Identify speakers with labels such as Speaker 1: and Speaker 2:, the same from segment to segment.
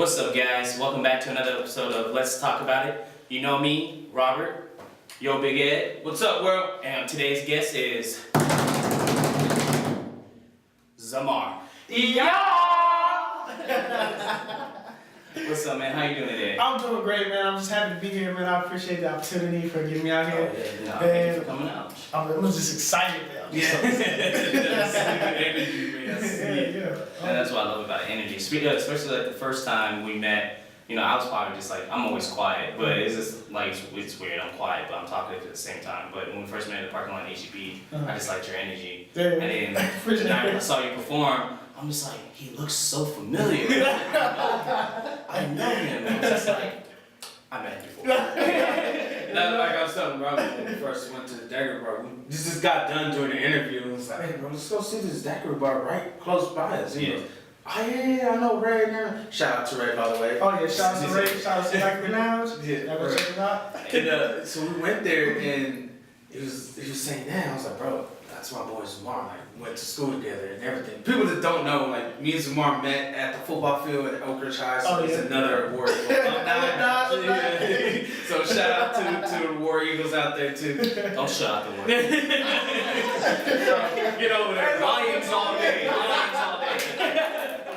Speaker 1: What's up, guys? Welcome back to another episode of Let's Talk About It. You know me, Robert. Yo, Big Ed. What's up, world? And today's guest is Zamar Yauw. What's up, man? How you doing today?
Speaker 2: I'm doing great, man. I'm just happy to be here, man. I appreciate the opportunity for getting me out here.
Speaker 1: Thank you for coming out.
Speaker 2: I'm just excited, man.
Speaker 1: And that's what I love about energy. Especially like the first time we met, you know, I was probably just like, I'm always quiet, but it's just like, it's weird, I'm quiet, but I'm talkative at the same time. But when we first met in the parking lot in HEB, I just liked your energy. And then when I saw you perform, I'm just like, he looks so familiar. I know him. And I was just like, I met him before.
Speaker 3: That's like I was telling Robert when we first went to the Dagger Bar. We just got done doing the interview and was like, hey bro, let's go see this Dagger Bar right close by us. He goes, oh yeah, I know Ray now. Shout out to Ray, by the way.
Speaker 2: Oh yeah, shout out to Ray, shout out to Dagger Lounge.
Speaker 3: Yeah,
Speaker 2: go check it out.
Speaker 3: And so we went there and he was saying that. I was like, bro, that's my boy Zamar. Like, we went to school together and everything. People that don't know, like, me and Zamar met at the football field at Oak Ridge High, so it's another award. So shout out to the War Eagles out there too.
Speaker 1: Don't shut out the word. Get over there. Lions all day. Lions all day.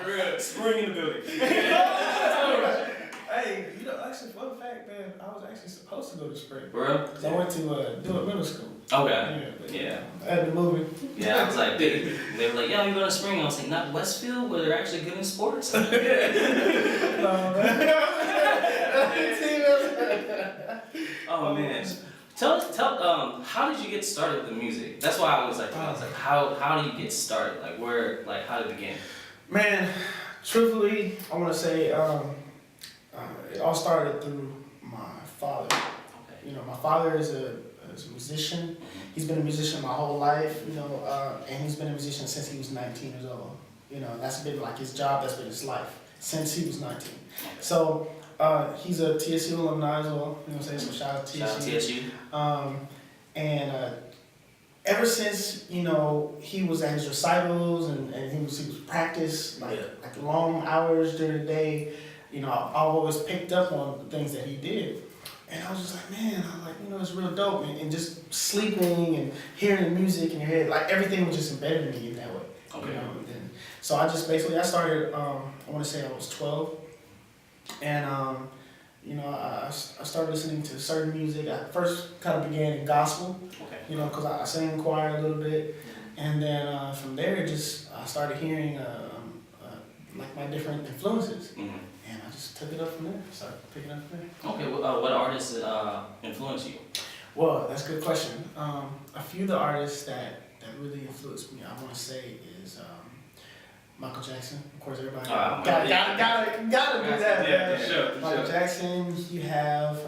Speaker 1: For real. Spring in the building.
Speaker 2: Hey, you know, actually, fun fact, man, I was actually supposed to go to spring.
Speaker 1: For real?
Speaker 2: Because I went to Dillard Middle School.
Speaker 1: Okay.
Speaker 2: Yeah. I had to move it.
Speaker 1: Yeah, I was like, they were like, yo, you go to spring. I was like, not Westfield, where they're actually good in sports. Oh man. Tell how did you get started with the music? That's why I was like, how do you get started? Like where, like how did it begin?
Speaker 2: Man, truthfully, I want to say it all started through my father.
Speaker 1: Okay.
Speaker 2: You know, my father is a musician. He's been a musician my whole life, you know, and he's been a musician since he was 19 years old. You know, that's been like his job, that's been his life since he was 19. So he's a TSU alumni as well, you know what I'm saying? So shout out to TSU.
Speaker 1: Shout out TSU.
Speaker 2: And ever since, you know, he was at his recitals and he was practice like long hours during the day, you know, I always picked up on the things that he did. And I was just like, man, you know, it's real dope. And just sleeping and hearing the music in your head, like everything was just embedded in me in that way.
Speaker 1: Okay.
Speaker 2: You know? And so I just basically, I started, I want to say I was 12. And, you know, I started listening to certain music. I first kind of began in gospel, you know, because I sang in choir a little bit. And then from there, I started hearing like my different influences. And I just took it up from there, started picking up from there.
Speaker 1: Okay, what artists influenced you?
Speaker 2: Well, that's a good question. A few of the artists that really influenced me, I want to say, is Michael Jackson. Of course, everybody gotta do that.
Speaker 1: Yeah, sure.
Speaker 2: Michael Jackson. You have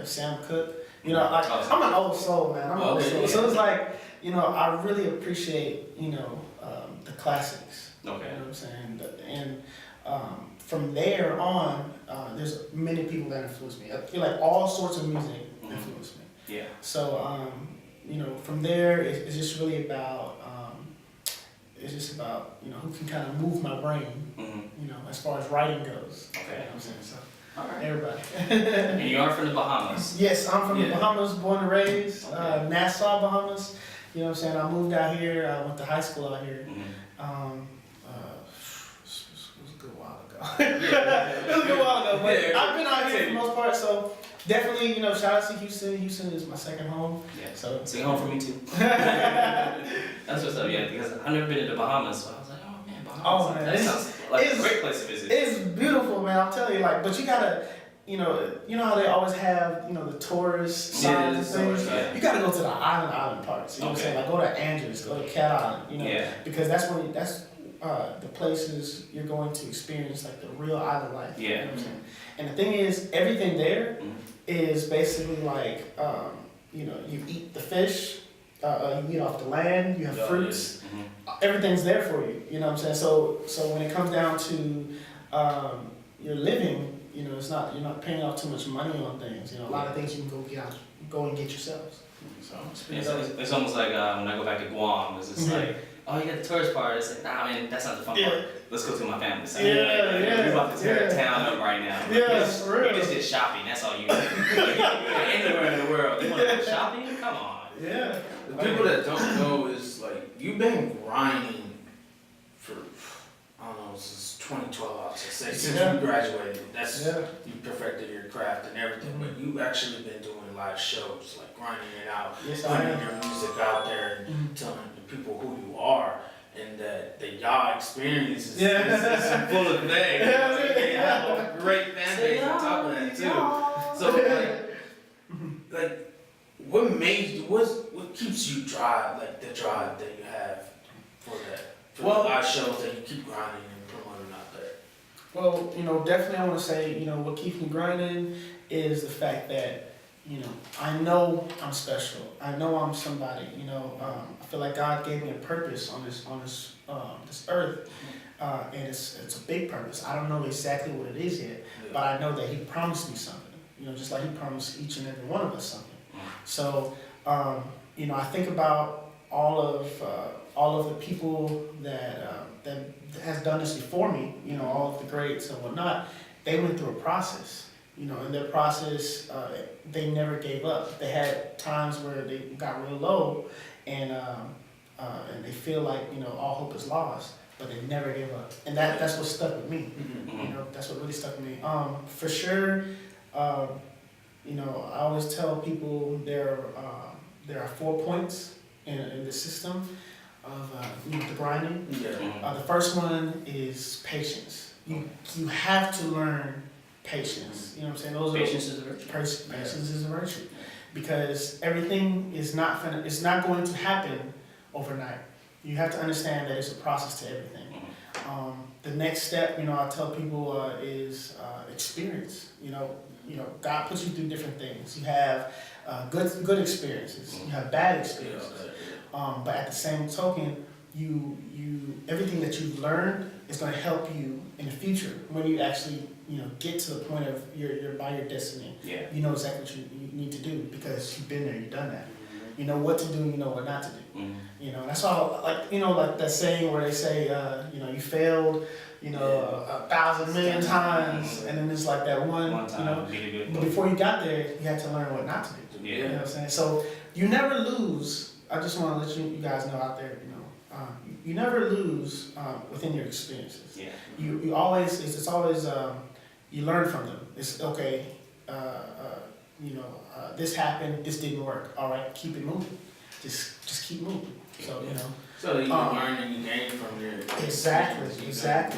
Speaker 2: Sam Cooke. You know, like I'm an old soul, man. I'm an old soul. So it's like, you know, I really appreciate, you know, the classics.
Speaker 1: Okay.
Speaker 2: You know what I'm saying? And from there on, there's many people that influence me. I feel like all sorts of music influence me.
Speaker 1: Yeah.
Speaker 2: So, you know, from there, it's just really about, you know, who can kind of move my brain, you know, as far as writing goes.
Speaker 1: Okay.
Speaker 2: You know what I'm saying? So,
Speaker 1: all right.
Speaker 2: everybody.
Speaker 1: And you are from the Bahamas?
Speaker 2: Yes, I'm from the Bahamas, born and raised, Nassau, Bahamas. You know what I'm saying? I moved out here, I went to high school out here. It was a good while ago. But I've been out here for the most part, so definitely, you know, shout out to Houston. Houston is my second home.
Speaker 1: Yeah.
Speaker 2: So
Speaker 1: sing home for me too. That's what's up, yeah, because I've never been to the Bahamas, so I was like, oh man, Bahamas.
Speaker 2: Oh man,
Speaker 1: that sounds like a great place to visit.
Speaker 2: It's beautiful, man. I'm telling you, like, but you gotta, you know how they always have, you know, the tourist signs and things. You gotta go to the island parts. You know what I'm saying? Like, go to Andrews, go to Cat Island. You know, because that's the places you're going to experience like the real island life.
Speaker 1: Yeah.
Speaker 2: You know what I'm saying? And the thing is, everything there is basically like, you know, you eat the fish, you eat off the land, you have fruits, everything's there for you. You know what I'm saying? So when it comes down to your living, you know, you're not paying off too much money on things. You know, a lot of things you can go and get yourselves. So
Speaker 1: it's almost like when I go back to Guam, it's just like oh, you got the tourist part. It's like, nah, man, that's not the fun
Speaker 2: Yeah.
Speaker 1: part. Let's go to my family's side.
Speaker 2: Yeah.
Speaker 1: We're about to tear the town up right now.
Speaker 2: Yeah, for real.
Speaker 1: You just did shopping. That's all you do. Anywhere in the world, you want to go shopping? Come on.
Speaker 2: Yeah.
Speaker 3: The people that don't know is like, you've been grinding for, I don't know, since 2012, I would say, since you graduated. That's, you perfected your craft and everything, but you actually been doing live shows, like grinding it out, putting your music out there and telling the people who you are. And that the y'all experience is full of things. You have a great fan base on top of that too. So like what made you, what keeps you drive, like the drive that you have for that, for the live shows that you keep grinding and promoting out there?
Speaker 2: Well, you know, definitely I want to say, you know, what keeps me grinding is the fact that, you know, I know I'm special. I know I'm somebody. You know, I feel like God gave me a purpose on this earth, and it's a big purpose. I don't know exactly what it is yet, but I know that He promised me something. You know, just like He promised each and every one of us something. So, you know, I think about all of the people that has done this before me. You know, all of the greats and whatnot. They went through a process. You know, in their process, they never gave up. They had times where they got real low, and they feel like, you know, all hope is lost, but they never gave up. And that's what stuck with me. You know, that's what really stuck with me. For sure, you know, I always tell people there are 4 points in the system of you know, the grinding. The first one is patience. You have to learn patience. You know what I'm saying?
Speaker 1: Patience is a virtue.
Speaker 2: Patience is a virtue, because everything is not going to happen overnight. You have to understand that it's a process to everything. The next step, you know, I tell people is experience. You know, God puts you through different things. You have good experiences. You have bad experiences. But at the same token, you everything that you've learned is going to help you in the future when you actually, you know, get to the point of you're by your destiny. You know exactly what you need to do because you've been there, you've done that. You know what to do, you know what not to do. You know, that's all. Like, you know, like that saying where they say, you know, you failed, you know, 1,000 million times, and then it's like that one time, you know. But before you got there, you had to learn what not to do. You know what I'm saying? So you never lose. I just want to let you guys know out there, you know. You never lose within your experiences. You always, it's always, you learn from them. It's okay, you know, this happened, this didn't work. All right, keep it moving. Just keep moving. So, you know.
Speaker 3: So you learn and you gain from your
Speaker 2: Exactly.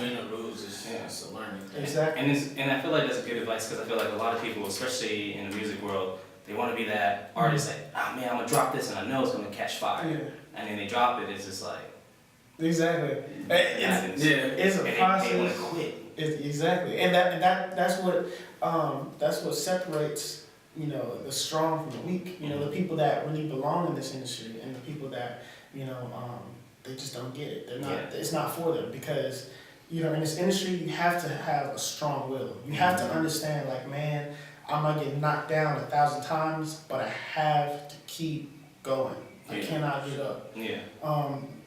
Speaker 3: Win or lose, it's a learning thing.
Speaker 2: Exactly.
Speaker 1: And I feel like that's good advice, because I feel like a lot of people, especially in the music world, they want to be that artist that, oh man, I'm going to drop this and I know it's going to catch fire. And then they drop it, it's just like...
Speaker 2: Exactly. It's a process.
Speaker 1: They want to quit.
Speaker 2: Exactly. And that's what separates, you know, the strong from the weak. You know, the people that really belong in this industry and the people that, you know, they just don't get it. They're not. It's not for them, because, you know, in this industry you have to have a strong will. You have to understand, like, man, I might get knocked down 1,000 times, but I have to keep going. I cannot get up.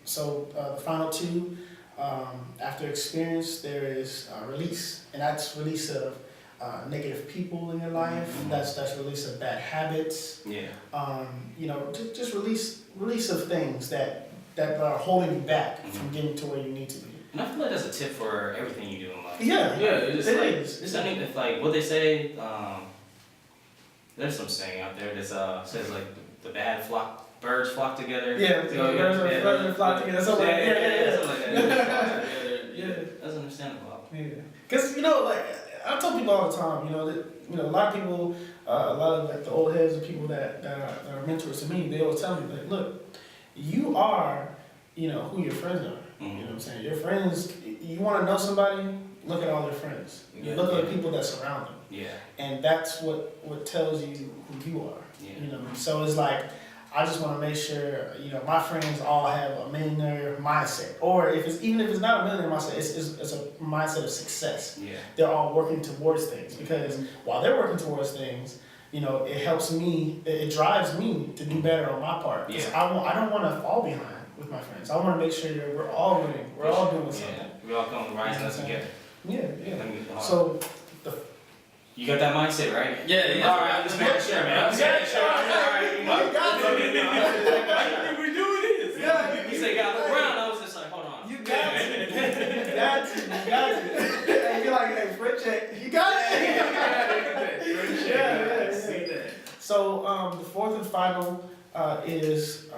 Speaker 2: So the final two, after experience, there is release, and that's release of negative people in your life. That's release of bad habits. You know, just release of things that are holding you back from getting to where you need to be.
Speaker 1: And I feel like that's a tip for everything you do in life.
Speaker 3: It is.
Speaker 1: It's something that, like, what they say. There's some saying out there that says like the bad birds flock together.
Speaker 2: Birds flock together. Something like that.
Speaker 1: Something like that. That's understandable.
Speaker 2: Because, you know, like, I tell people all the time, you know, that, you know, a lot of people, a lot of like the old heads and people that are mentors to me, they always tell me, like, look, you are, you know, who your friends are. You know what I'm saying? Your friends, you want to know somebody, look at all their friends. Look at the people that surround them. And that's what tells you who you are. You know, so it's like, I just want to make sure, you know, my friends all have a millionaire mindset, or even if it's not a millionaire mindset, it's a mindset of success. They're all working towards things, because while they're working towards things, you know, it helps me, it drives me to do better on my part, because I don't want to fall behind. with my friends. I want to make sure that we're all winning. We're all doing something.
Speaker 1: Yeah, we all come rising up together.
Speaker 2: Yeah. So,
Speaker 1: you got that mindset, right?
Speaker 3: Yeah.
Speaker 1: All right, I'm just making sure, man. I'm just making sure. All right, you know.
Speaker 3: We doing this.
Speaker 2: Yeah,
Speaker 1: You say got LeBron, I was just like, hold on.
Speaker 2: you got to. You got to. And you're like, hey, Fred check. You got it.
Speaker 3: Yeah. See that.
Speaker 2: So, the fourth and final is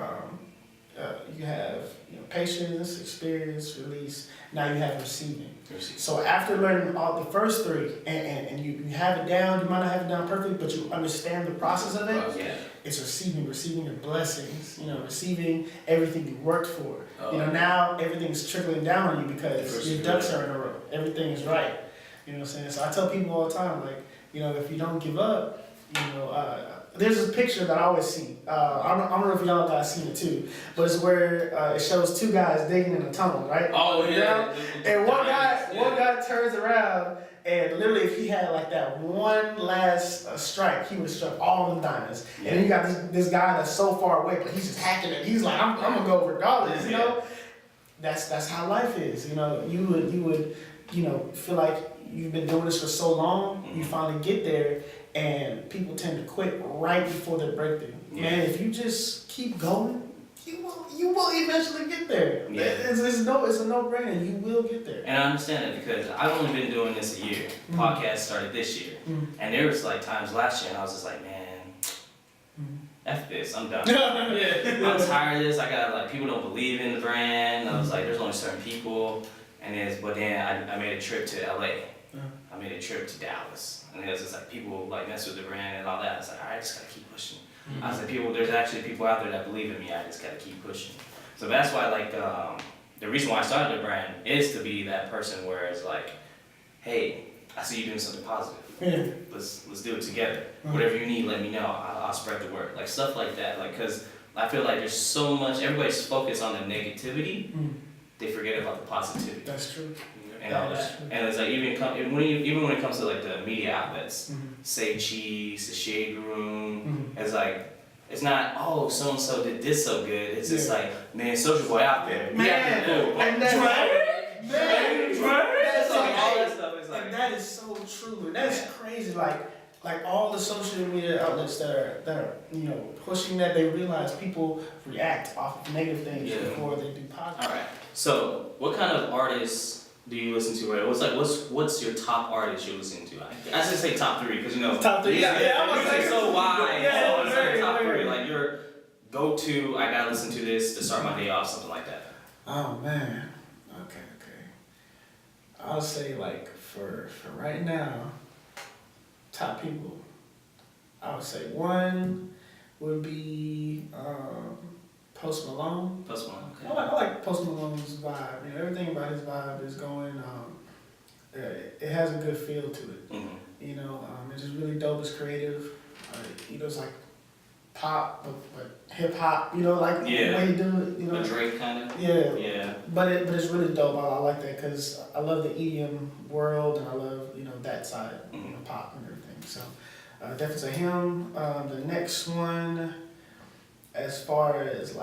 Speaker 2: you have patience, experience, release. Now you have receiving. So after learning all the first three, and you have it down, you might not have it down perfectly, but you understand the process of it.
Speaker 1: Yeah.
Speaker 2: It's receiving your blessings. Receiving everything you worked for. Now everything's trickling down on you because your ducks are in a row. Everything is right. You know what I'm saying? So I tell people all the time, like, if you don't give up, there's a picture that I always see. I don't know if y'all guys seen it too, but it's where it shows two guys digging in a tunnel, right?
Speaker 3: Oh yeah.
Speaker 2: And one guy turns around, and literally, if he had like that one last strike, he would have struck all of them diamonds. Yeah. And then you got this guy that's so far away, but he's just hacking it. He's like, I'm gonna go regardless. That's how life is. You would feel like you've been doing this for so long, you finally get there. And people tend to quit right before their breakthrough. Yeah. Man, if you just keep going, you will eventually get there. Yeah. It's a no-brainer. You will get there.
Speaker 1: And I understand it because I've only been doing this a year. Podcast started this year. And there was like times last year and I was just like, man, F this, I'm done. I'm tired of this. I got people don't believe in the brand. I was like, there's only certain people. But then I made a trip to LA. I made a trip to Dallas. And it was just like people mess with the brand and all that. I was like, all right, I just gotta keep pushing. I was like, there's actually people out there that believe in me. I just gotta keep pushing. So that's why the reason why I started the brand is to be that person where it's like, hey, I see you doing something positive.
Speaker 2: Yeah.
Speaker 1: Let's do it together. Whatever you need, let me know. I'll spread the word. Stuff like that. Cause I feel like there's so much. Everybody's focused on the negativity. They forget about the positivity.
Speaker 2: That's true.
Speaker 1: And all that. And it's like even when it comes to the media outlets, Say Cheese, The Shade Room, it's like it's not so and so did this so good. It's just like, man, Soulja Boy out there.
Speaker 2: Man, and that's
Speaker 1: all that stuff is
Speaker 2: and that is so true. And that's crazy. Like all the social media outlets that are pushing that, they realize people react off of negative things before they do positive.
Speaker 1: All right. So what kind of artists do you listen to? Right? What's your top artist you're listening to? I should say top three because
Speaker 2: top three.
Speaker 1: I'm gonna say so wide. So top three, your go-to. I gotta listen to this to start my day off, something like that.
Speaker 2: Oh man. Okay. I'll say for right now, top people. I would say one would be Post Malone.
Speaker 1: Post Malone. Okay.
Speaker 2: I like Post Malone's vibe. Everything about his vibe is going. It has a good feel to it. It's just really dope. It's creative. It's like pop, but hip hop. The way you do it.
Speaker 1: A Drake kind of.
Speaker 2: Yeah. But it's really dope. I like that because I love the EDM world and I love that side, pop and everything. So definitely say him. The next one, as far as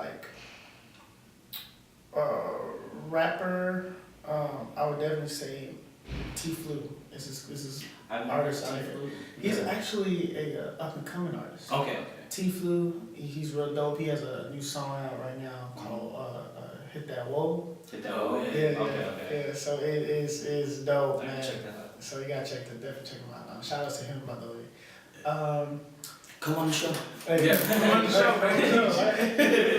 Speaker 2: rapper, I would definitely say T-Flu. This is artist out here. He's actually a up and coming artist.
Speaker 1: Okay.
Speaker 2: T-Flu, he's real dope. He has a new song out right now called Hit That Whoa.
Speaker 1: Hit That Whoa.
Speaker 2: Yeah. So it is dope, man.
Speaker 1: Check that out.
Speaker 2: So you gotta definitely check him out. Shout out to him, by the way.
Speaker 1: Come on the show.
Speaker 2: Come on the show, man.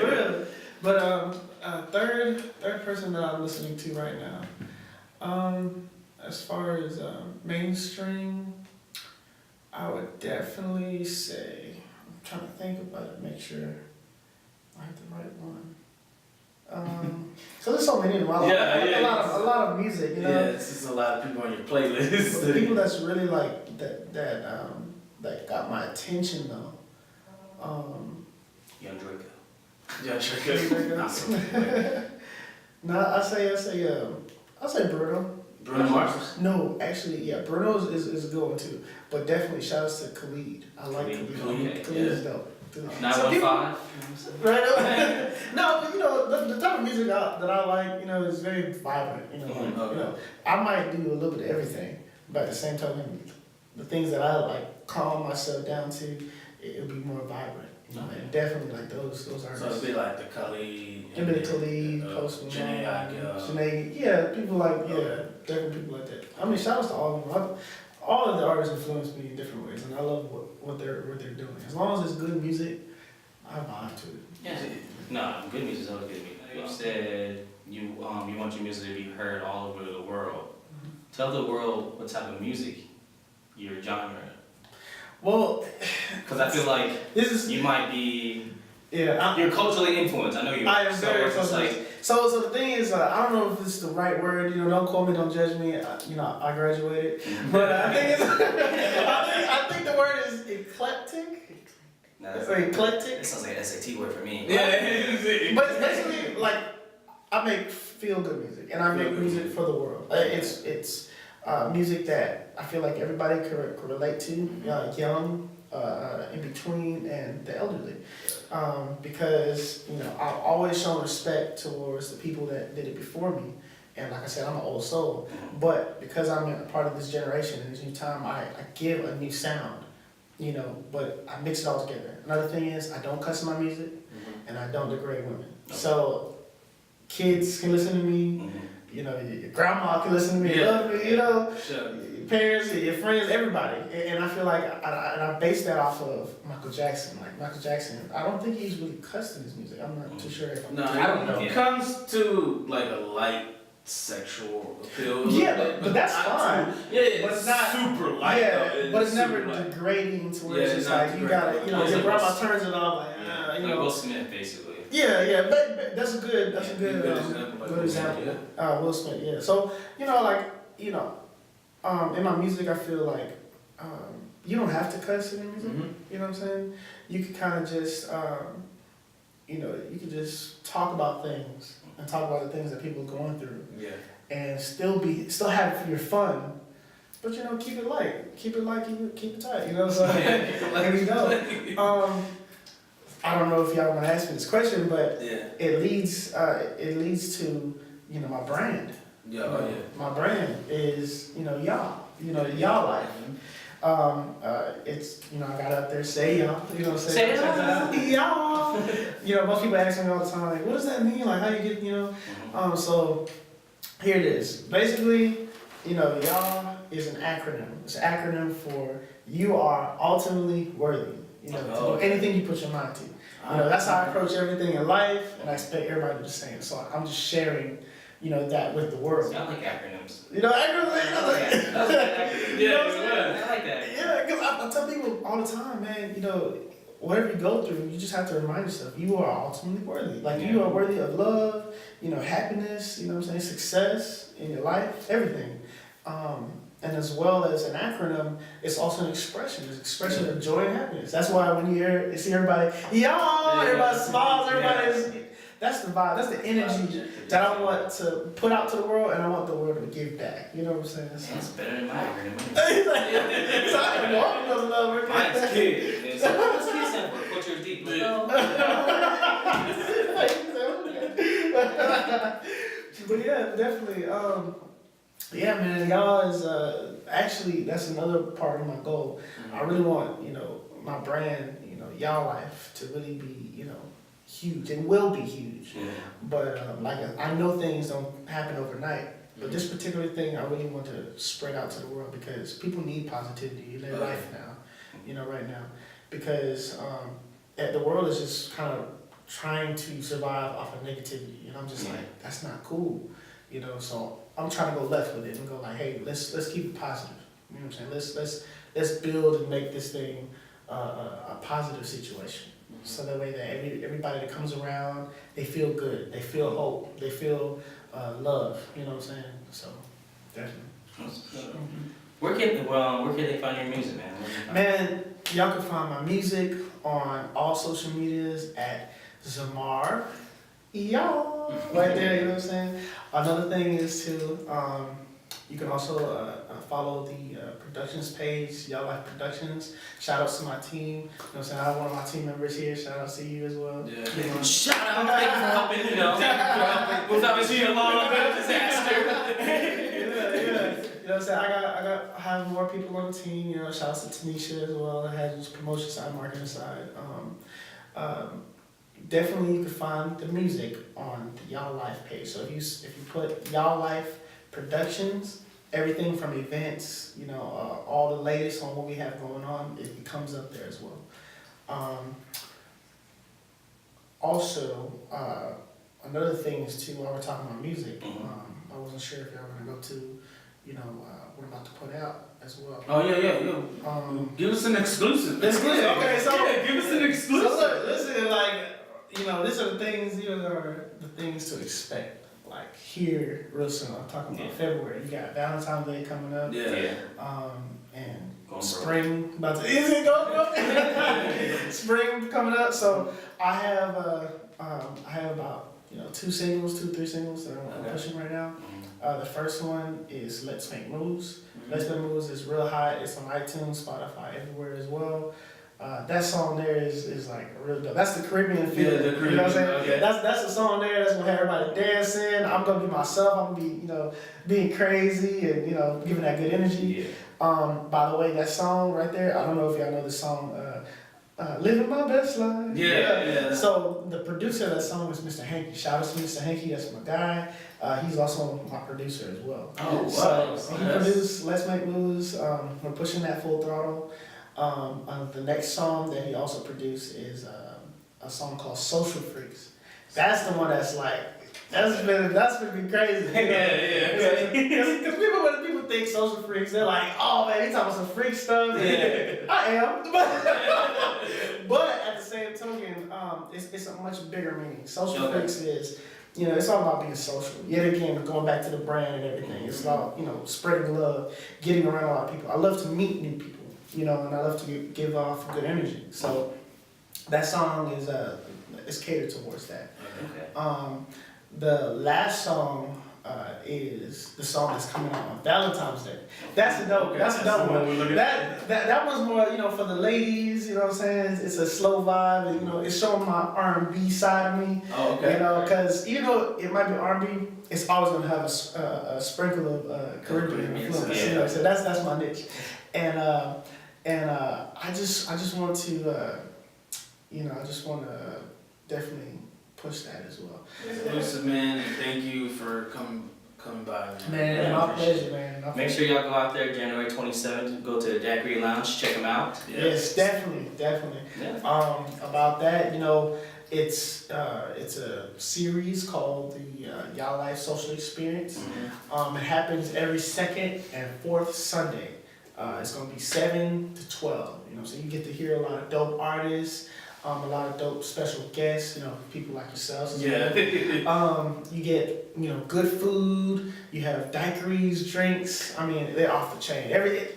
Speaker 2: For real. But third person that I'm listening to right now. As far as mainstream, I would definitely say, I'm trying to think about it, make sure I have the right one. So there's so many of them. A lot of music,
Speaker 3: Yeah, it's just a lot of people on your playlist.
Speaker 2: The people that's really that got my attention though.
Speaker 1: Young Draco.
Speaker 2: No, I say Bruno.
Speaker 3: Bruno Mars?
Speaker 2: No, actually, Bruno is a good one too. But definitely shout outs to Khalid. I like Khalid. Khalid is dope.
Speaker 1: 915.
Speaker 2: Right? No, but you know, the type of music that I like, you know, is very vibrant. You know, you know, I might do a little bit of everything, but at the same time, the things that I like calm myself down to, it'll be more vibrant. You know, and definitely like those artists.
Speaker 3: So it'd be like the Khalid.
Speaker 2: It'd be the Khalid, Post
Speaker 3: Janae
Speaker 2: Malone,
Speaker 3: Aiko.
Speaker 2: Janae, yeah, people like, definitely people like that. I mean, shout outs to all of them. All of the artists influence me in different ways, and I love what they're doing. As long as it's good music, I vibe to it.
Speaker 1: Yeah. No, good music is always good music. You said you want your music to be heard all over the world. Tell the world what type of music your genre.
Speaker 2: Well,
Speaker 1: because I feel like you might be.
Speaker 2: Yeah,
Speaker 1: you're culturally influenced. I know you.
Speaker 2: I am very culturally. So the thing is, I don't know if it's the right word. You know, don't quote me, don't judge me. You know, I graduated, but I think I think the word is eclectic.
Speaker 1: No,
Speaker 2: or eclectic.
Speaker 1: It sounds like an SAT word for me.
Speaker 2: Yeah, but it's basically like I make feel good music, and I make music for the world. It's music that I feel like everybody could relate to, young, in between, and the elderly. Because, you know, I've always shown respect towards the people that did it before me. And like I said, I'm an old soul. But because I'm a part of this generation and this new time, I give a new sound, you know, but I mix it all together. Another thing is I don't cuss in my music, and I don't degrade women. So kids can listen to me, you know, your grandma can listen to me, love me, you know, your parents, your friends, everybody. And I feel like I base that off of Michael Jackson. Like Michael Jackson, I don't think he's really cussed in his music. I'm not too sure.
Speaker 3: I don't know. It comes to like a light sexual appeal.
Speaker 2: Yeah, but that's fine.
Speaker 3: Yeah,
Speaker 2: but it's not
Speaker 3: super light.
Speaker 2: Yeah, but it's never degrading to where it's just like you gotta, you know, your grandma turns it off like, you know.
Speaker 1: Will Smith, basically.
Speaker 2: Yeah, but that's a good example. Will Smith, yeah. So, you know, like, you know, in my music, I feel like you don't have to cuss in your music. You know what I'm saying? You can kind of just, you know, you can just talk about things and talk about the things that people are going through. Yeah. And still have your fun, but you know, keep it light, keep it tight. You know, so there we go. I don't know if y'all want to ask me this question, but it leads to, you know, my brand. My brand is, you know, y'all. You know, y'all life. It's, you know, I got up there, say y'all. You know, say y'all. You know, most people ask me all the time, like, what does that mean? Like, how you get, you know? So here it is. Basically, you know, y'all is an acronym. It's an acronym for you are ultimately worthy. You know, to do anything you put your mind to. You know, that's how I approach everything in life, and I expect everybody to do the same. So I'm just sharing, you know, that with the world.
Speaker 1: I like acronyms.
Speaker 2: You know, acronyms.
Speaker 1: I like that.
Speaker 2: Yeah, because I tell people all the time, man, you know, whatever you go through, you just have to remind yourself, you are ultimately worthy. Like, you are worthy of love, you know, happiness, you know what I'm saying, success in your life, everything. And as well as an acronym, it's also an expression. It's an expression of joy and happiness. That's why when you see everybody, everybody smiles, that's the vibe, that's the energy that I want to put out to the world, and I want the world to give back. You know what I'm saying?
Speaker 1: That's better than my acronym.
Speaker 2: So I can walk those love.
Speaker 1: Mine's kid. What's kid stand for? Culture is deep.
Speaker 2: But yeah, definitely. Yeah, man, y'all is actually, that's another part of my goal. I really want, you know, my brand, you know, y'all life to really be, you know, huge. It will be huge. But like I know things don't happen overnight. But this particular thing, I really want to spread out to the world because people need positivity in their life now, you know, right now. Because the world is just kind of trying to survive off of negativity. And I'm just like, that's not cool, you know, so I'm trying to go left with it and go like, hey, let's keep it positive. You know what I'm saying? Let's build and make this thing a positive situation. So that way that everybody that comes around, they feel good, they feel hope, they feel love. You know what I'm saying? So definitely.
Speaker 1: Where can they find your music, man?
Speaker 2: Man, y'all can find my music on all social medias at Zamar Yauw. Right there, you know what I'm saying? Another thing is to, You can also follow the productions page, Y'all Life Productions. Shout out to my team. You know what I'm saying? I have one of my team members here. Shout out to you as well.
Speaker 3: Yeah.
Speaker 1: Shout out, thank you for helping, you know. We've obviously a long bit of disaster.
Speaker 2: You know what I'm saying? I have more people on the team. You know, shout out to Tanisha as well. I had this promotion side, marketing side. Definitely you can find the music on the Y'all Life page. So if you put Y'all Life Productions, everything from events, you know, all the latest on what we have going on, it comes up there as well. Also, another thing is too, while we're talking about music, I wasn't sure if y'all were gonna go to, you know, what I'm about to put out as well.
Speaker 3: Oh yeah. Give us an exclusive.
Speaker 2: Exclusive. Okay, so
Speaker 3: yeah, give us an exclusive.
Speaker 2: So look, listen, like, you know, these are the things, these are the things to expect. Like here, real soon. I'm talking about February. You got Valentine's Day coming up.
Speaker 3: Yeah.
Speaker 2: And spring about to. Is it go? Spring coming up. So I have about 2, 3 singles that I'm pushing right now. The first one is Let's Make Moves. Let's Make Moves is real hot. It's on iTunes, Spotify, everywhere as well. That song there is like real dope. That's the Caribbean feel.
Speaker 3: Yeah, the Caribbean.
Speaker 2: You know what I'm saying?
Speaker 3: Okay.
Speaker 2: That's the song there. That's gonna have everybody dancing. I'm gonna be myself. I'm gonna be being crazy and giving that good energy.
Speaker 1: Yeah.
Speaker 2: By the way, that song right there. I don't know if y'all know the song. Living My Best Life.
Speaker 3: Yeah.
Speaker 2: So the producer of that song is Mr.Hanky. Shout out to Mr.Hanky. That's my guy. He's also my producer as well.
Speaker 3: Oh,
Speaker 2: So
Speaker 3: wow.
Speaker 2: he produced Let's Make Moves. We're pushing that full throttle. The next song that he also produced is a song called Social Freaks. That's the one that's like, that's been crazy. Because when people think Social Freaks, they're like, oh man, you talking about some freak stuff.
Speaker 3: Yeah.
Speaker 2: I am. But at the same token, it's a much bigger meaning. Social Freaks is, it's all about being social. Yet again, going back to the brand and everything. It's about, spreading love, getting around a lot of people. I love to meet new people. And I love to give off good energy. So that song is catered towards that.
Speaker 1: Okay.
Speaker 2: The last song is the song that's coming out on Valentine's Day. That's a dope. That's a dope one. That one's more for the ladies. You know what I'm saying? It's a slow vibe. And, it's showing my R&B side of me.
Speaker 3: Oh, okay.
Speaker 2: Because even though it might be R&B, it's always gonna have a sprinkle of Caribbean influence.
Speaker 1: Yeah.
Speaker 2: So that's my niche. And I just want to definitely push that as well.
Speaker 3: Exclusive, man, and thank you for coming by, man.
Speaker 2: Man, my pleasure, man.
Speaker 1: Make sure y'all go out there January 27th. Go to the Daiquiri Lounge, check them out.
Speaker 2: Yes, definitely.
Speaker 1: Yeah.
Speaker 2: About that, it's a series called the Y'all Life Social Experience.
Speaker 1: Mm-hmm.
Speaker 2: It happens every second and fourth Sunday. It's gonna be 7 to 12. So you get to hear a lot of dope artists, a lot of dope special guests. People like yourselves.
Speaker 3: Yeah.
Speaker 2: You get good food. You have daiquiris, drinks. I mean, they're off the chain.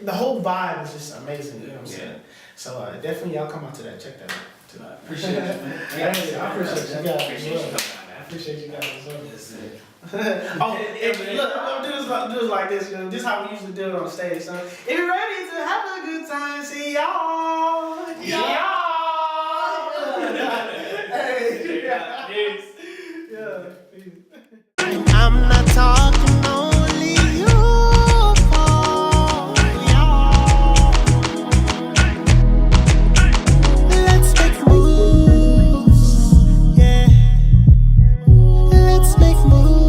Speaker 2: The whole vibe is just amazing. You know what I'm saying? So definitely y'all come out to that. Check that out.
Speaker 3: Appreciate you, man.
Speaker 2: I appreciate you guys.
Speaker 1: Appreciate you coming out, man.
Speaker 2: Appreciate you guys as well.
Speaker 3: That's it.
Speaker 2: Look, I'm gonna do this like this. This is how we usually do it on stage. So, if you're ready to have a good time, see y'all. Hey.
Speaker 1: Yeah. Peace.
Speaker 2: Yeah.
Speaker 4: I'm not talking only you for y'all. Let's make moves, yeah. Let's make moves.